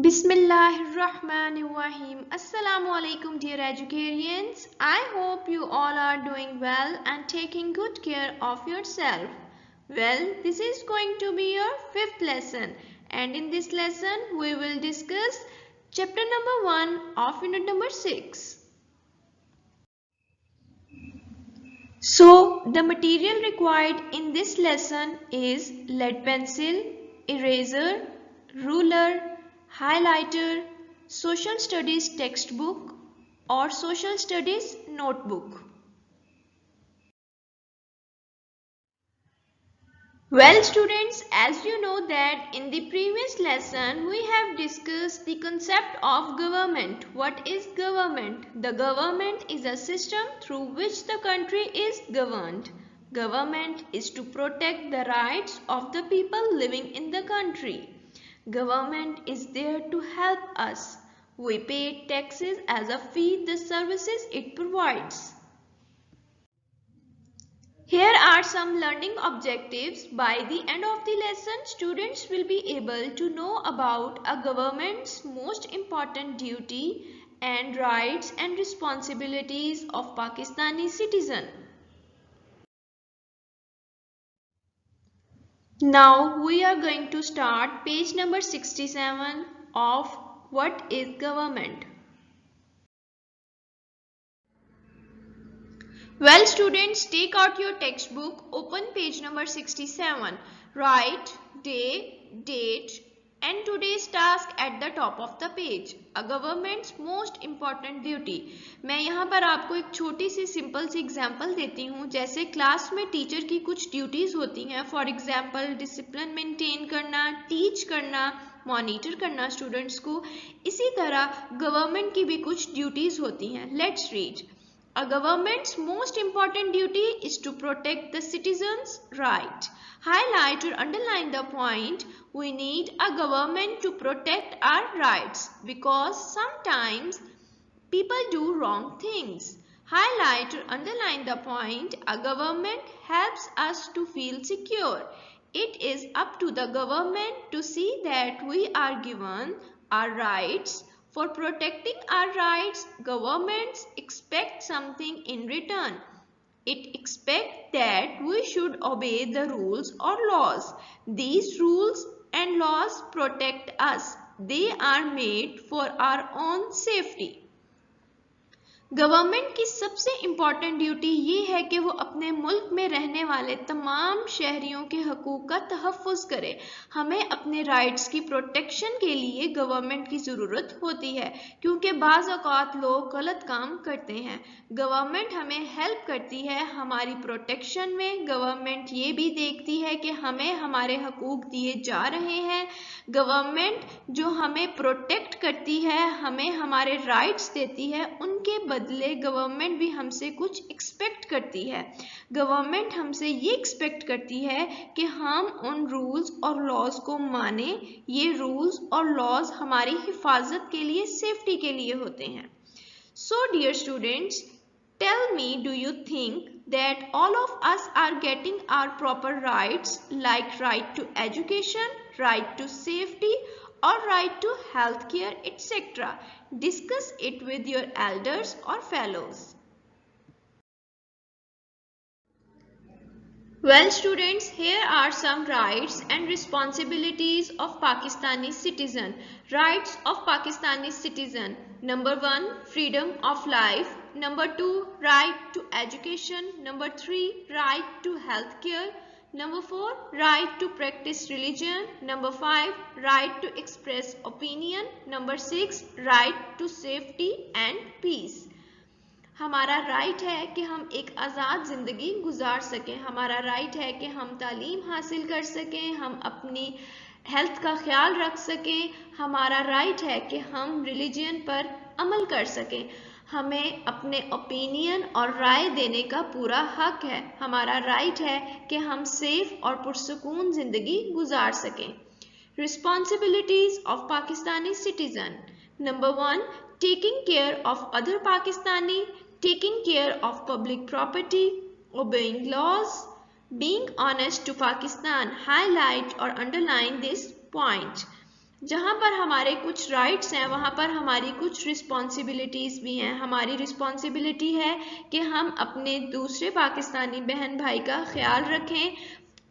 Bismillahirrahmanirrahim. Assalamu alaikum, dear educarians. I hope you all are doing well and taking good care of yourself. Well, this is going to be your fifth lesson, and in this lesson we will discuss chapter number 1 of unit number 6. So, the material required in this lesson is lead pencil, eraser, ruler, highlighter, social studies textbook or social studies notebook. Well students, as you know that in the previous lesson we have discussed the concept of government. What is government? The government is a system through which the country is governed. Government is to protect the rights of the people living in the country. Government is there to help us. We pay taxes as a fee the services it provides. Here are some learning objectives. By the end of the lesson, students will be able to know about a government's most important duty and rights and responsibilities of Pakistani citizen. Now we are going to start page number 67 of What is Government? Well students, take out your textbook, open page number 67, write day, date and today's task at the top of the page. A government's most important duty. मैं यहाँ पर आपको एक छोटी सी simple सी example देती हूँ. जैसे class में टीचर की कुछ ड्यूटीज होती हैं. फॉर एग्जांपल डिसिप्लिन मेंटेन करना, टीच करना, मॉनिटर करना स्टूडेंट्स को. इसी तरह गवर्नमेंट की भी कुछ ड्यूटीज होती हैं. Let's read. A government's most important duty is to protect the citizens' right. Highlight or underline the point. We need a government to protect our rights because sometimes people do wrong things. Highlight or underline the point. A government helps us to feel secure. It is up to the government to see that we are given our rights. For protecting our rights, governments expect something in return. It expects that we should obey the rules or laws. These rules and laws protect us. They are made for our own safety. Government की सबसे important duty ये है कि वो अपने मुल्क में रहने वाले तमाम शहरियों के हकूक़ का तहफ़्फ़ुज़ करे. हमें अपने राइट्स की प्रोटेक्शन के लिए गवर्नमेंट की ज़रूरत होती है क्योंकि बाज़ औक़ात लोग गलत काम करते हैं. गवर्नमेंट हमें हेल्प करती है हमारी प्रोटेक्शन में. गवर्नमेंट ये भी देखती है कि हमें हमारे हकूक़ दिए जा रहे हैं. गवर्नमेंट जो हमें प्रोटेक्ट करती है, हमें हमारे राइट्स देती है, उनके बदले गवर्नमेंट भी हमसे कुछ एक्सपेक्ट करती है. गवर्नमेंट हमसे ये एक्सपेक्ट करती है कि हम उन रूल्स और लॉज को माने. ये रूल्स और लॉज हमारी हिफाजत के लिए, सेफ्टी के लिए होते हैं. So dear students, tell me, do you think that all of us are getting our proper rights like right to education, right to safety or right to health care, etc.? Discuss it with your elders or fellows. Well students, here are some rights and responsibilities of Pakistani citizen. Rights of Pakistani citizen. Number 1, freedom of life. Number 2, right to education. Number 3, right to health care. Number 4, right to practice religion. Number 5, right to express opinion. Number 6, right to safety and peace. हमारा right है कि हम एक आज़ाद ज़िंदगी गुजार सकें. हमारा right है कि हम तालीम हासिल कर सकें, हम अपनी हेल्थ का ख्याल रख सकें. हमारा राइट है कि हम रिलीजन पर अमल कर सकें. हमें अपने ओपिनियन और राय देने का पूरा हक है. हमारा राइट है कि हम सेफ और पुरसुकून ज़िंदगी गुजार सकें. Responsibilities of Pakistani citizen. Number 1, taking care of other Pakistani, taking care of public property, obeying laws, being honest to Pakistan. Highlight or underline this point. जहाँ पर हमारे कुछ राइट्स हैं वहाँ पर हमारी कुछ रिस्पॉन्सिबिलिटीज़ भी हैं। हमारी रिस्पॉन्सिबिलिटी है कि हम अपने दूसरे पाकिस्तानी बहन भाई का ख्याल रखें,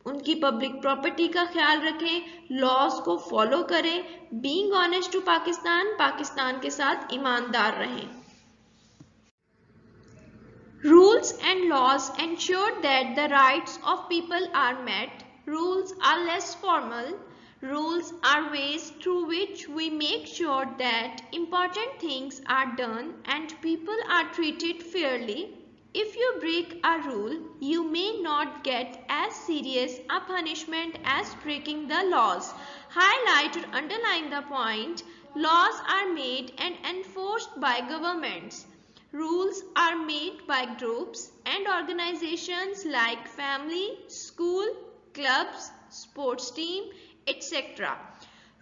उनकी पब्लिक प्रॉपर्टी का ख्याल रखें, लॉज को फॉलो करें, being honest to Pakistan, Pakistan के साथ ईमानदार रहें। Rules and laws ensure that the rights of people are met. Rules are less formal. Rules are ways through which we make sure that important things are done and people are treated fairly. If you break a rule, you may not get as serious a punishment as breaking the laws. Highlight or underline the point. Laws are made and enforced by governments. Rules are made by groups and organizations like family, school, clubs, sports team, etc.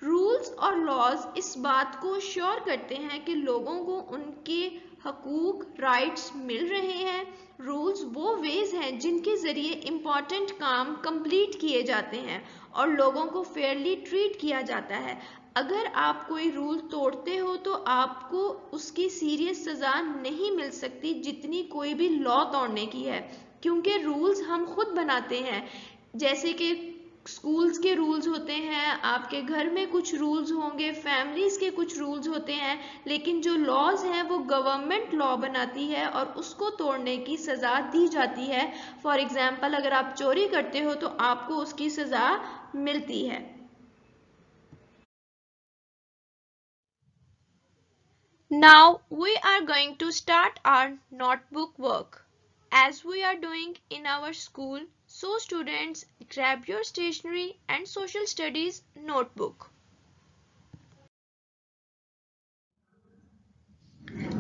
Rules और laws इस बात को sure करते हैं कि लोगों को उनके हकूक, राइट्स मिल रहे हैं। रूल्स वो वेज हैं जिनके ज़रिए इम्पॉर्टेंट काम कंप्लीट किए जाते हैं और लोगों को फेयरली ट्रीट किया जाता है। अगर आप कोई रूल तोड़ते हो तो आपको उसकी सीरियस सज़ा नहीं मिल सकती जितनी कोई भी लॉ तोड़ने की है, क्योंकि रूल्स हम खुद बनाते हैं। जैसे कि स्कूल्स के रूल्स होते हैं, आपके घर में कुछ रूल्स होंगे, फैमिलीज़ के कुछ रूल्स होते हैं, लेकिन जो लॉज हैं वो गवर्नमेंट लॉ बनाती है और उसको तोड़ने की सज़ा दी जाती है। फॉर एग्जांपल, अगर आप चोरी करते हो तो आपको उसकी सज़ा मिलती है। Now we are going to start our notebook work as we are doing in our school. So students, grab your stationery and social studies notebook.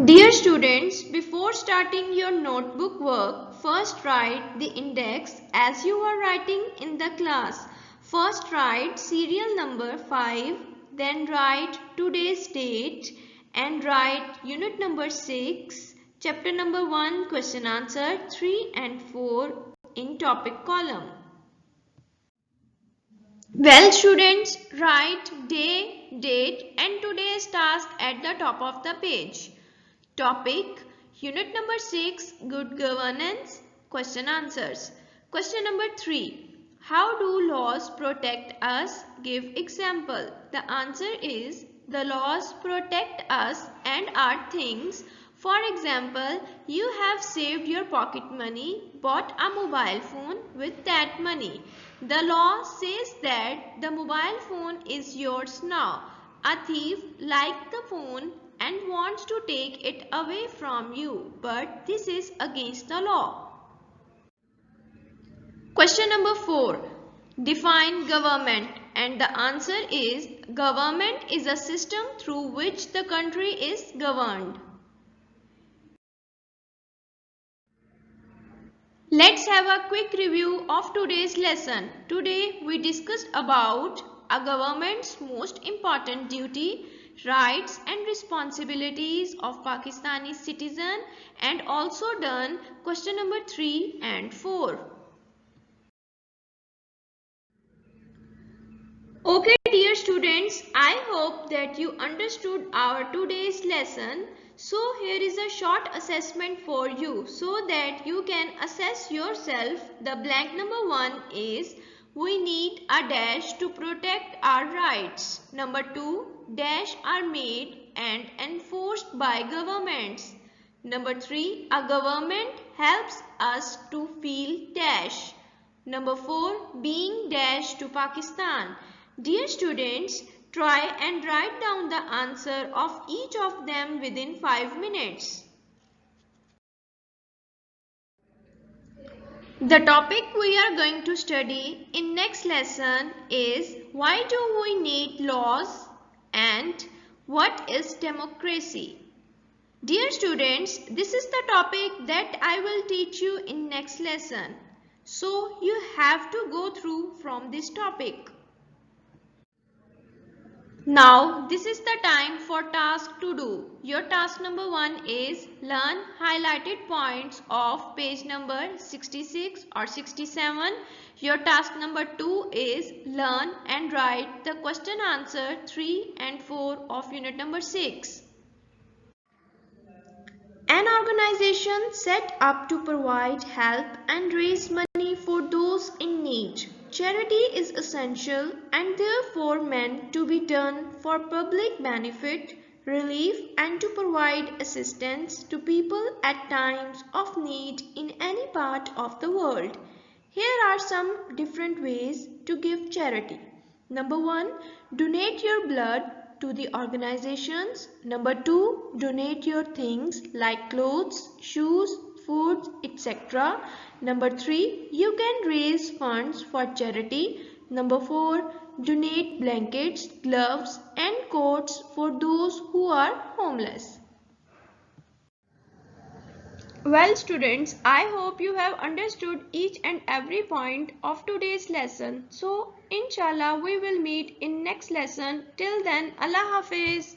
Dear students, before starting your notebook work, first write the index as you are writing in the class. First write serial number 5, then write today's date and write unit number 6, chapter number 1, question answer 3 and 4 in topic column. Well students, write day, date and today's task at the top of the page. Topic, unit number 6, good governance, question answers. Question number 3, how do laws protect us? Give example. The answer is, the laws protect us and our things. For example, you have saved your pocket money, bought a mobile phone with that money. The law says that the mobile phone is yours now. A thief liked the phone and wants to take it away from you, but this is against the law. Question number 4. Define government, and the answer is, government is a system through which the country is governed. Let's have a quick review of today's lesson. Today we discussed about a government's most important duty, rights and responsibilities of Pakistani citizen, and also done question number 3 and 4. Okay dear students, I hope that you understood our today's lesson. So here is a short assessment for you so that you can assess yourself. The blank number 1 is, we need a dash to protect our rights. Number 2, dash are made and enforced by governments. Number 3, a government helps us to feel dash. Number 4, being dash to Pakistan. Dear students, try and write down the answer of each of them within 5 minutes. The topic we are going to study in next lesson is, why do we need laws and what is democracy? Dear students, this is the topic that I will teach you in next lesson. So you have to go through from this topic. Now, this is the time for task to do. Your task number 1 is learn highlighted points of page number 66 or 67. Your task number 2 is learn and write the question answer 3 and 4 of unit number 6. An organization set up to provide help and raise money for those in need. Charity is essential and therefore meant to be done for public benefit, relief, and to provide assistance to people at times of need in any part of the world. Here are some different ways to give charity. Number 1, donate your blood to the organizations. Number 2, donate your things like clothes, shoes, food, etc. Number 3, you can raise funds for charity. Number 4, donate blankets, gloves and coats for those who are homeless. Well students, I hope you have understood each and every point of today's lesson. So inshallah we will meet in next lesson. Till then, Allah Hafiz.